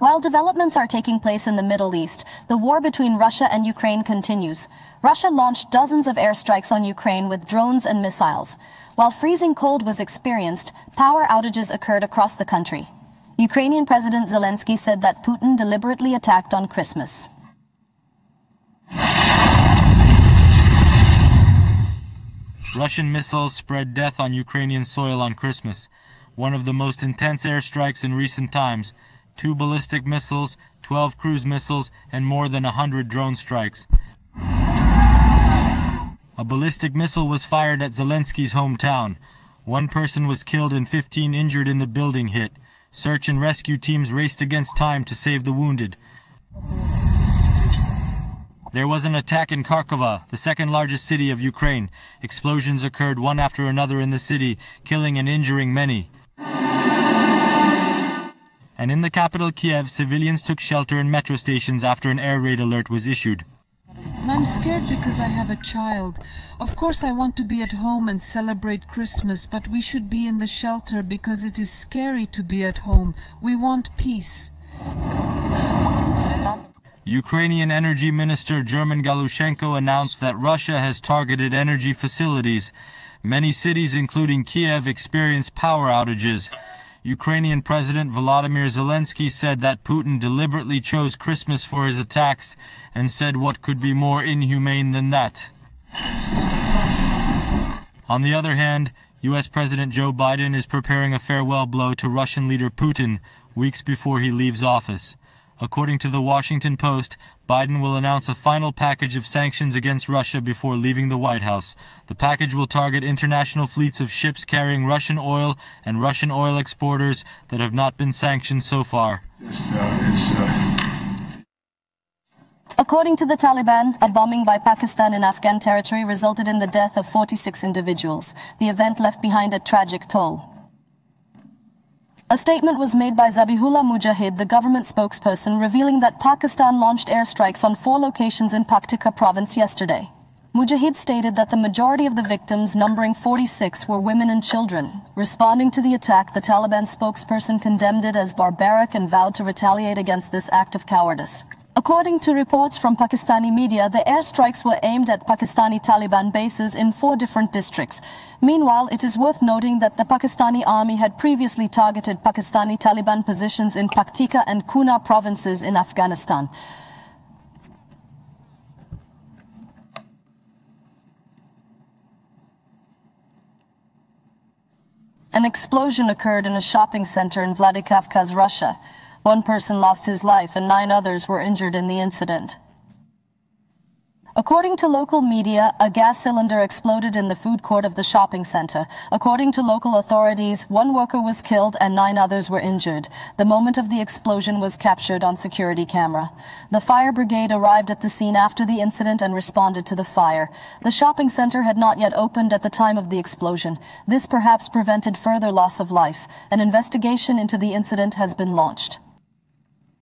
While developments are taking place in the Middle East, the war between Russia and Ukraine continues. Russia launched dozens of airstrikes on Ukraine with drones and missiles. While freezing cold was experienced, power outages occurred across the country. Ukrainian President Zelensky said that Putin deliberately attacked on Christmas. Russian missiles spread death on Ukrainian soil on Christmas, one of the most intense airstrikes in recent times. 2 ballistic missiles, 12 cruise missiles, and more than 100 drone strikes. A ballistic missile was fired at Zelensky's hometown. 1 person was killed and 15 injured in the building hit. Search and rescue teams raced against time to save the wounded. There was an attack in Kharkov, the second largest city of Ukraine. Explosions occurred one after another in the city, killing and injuring many. And in the capital Kiev, civilians took shelter in metro stations after an air raid alert was issued. I'm scared because I have a child. Of course I want to be at home and celebrate Christmas, but we should be in the shelter because it is scary to be at home. We want peace. Ukrainian Energy Minister German Galushenko announced that Russia has targeted energy facilities. Many cities, including Kiev, experienced power outages. Ukrainian President Volodymyr Zelensky said that Putin deliberately chose Christmas for his attacks and said what could be more inhumane than that. On the other hand, U.S. President Joe Biden is preparing a farewell blow to Russian leader Putin weeks before he leaves office. According to the Washington Post, Biden will announce a final package of sanctions against Russia before leaving the White House. The package will target international fleets of ships carrying Russian oil and Russian oil exporters that have not been sanctioned so far. According to the Taliban, a bombing by Pakistan in Afghan territory resulted in the death of 46 individuals. The event left behind a tragic toll. A statement was made by Zabihullah Mujahid, the government spokesperson, revealing that Pakistan launched airstrikes on 4 locations in Paktika province yesterday. Mujahid stated that the majority of the victims, numbering 46, were women and children. Responding to the attack, the Taliban spokesperson condemned it as barbaric and vowed to retaliate against this act of cowardice. According to reports from Pakistani media, the airstrikes were aimed at Pakistani Taliban bases in 4 different districts. Meanwhile, it is worth noting that the Pakistani army had previously targeted Pakistani Taliban positions in Paktika and Kunar provinces in Afghanistan. An explosion occurred in a shopping center in Vladikavkaz, Russia. 1 person lost his life and 9 others were injured in the incident. According to local media, a gas cylinder exploded in the food court of the shopping center. According to local authorities, 1 worker was killed and 9 others were injured. The moment of the explosion was captured on security camera. The fire brigade arrived at the scene after the incident and responded to the fire. The shopping center had not yet opened at the time of the explosion. This perhaps prevented further loss of life. An investigation into the incident has been launched.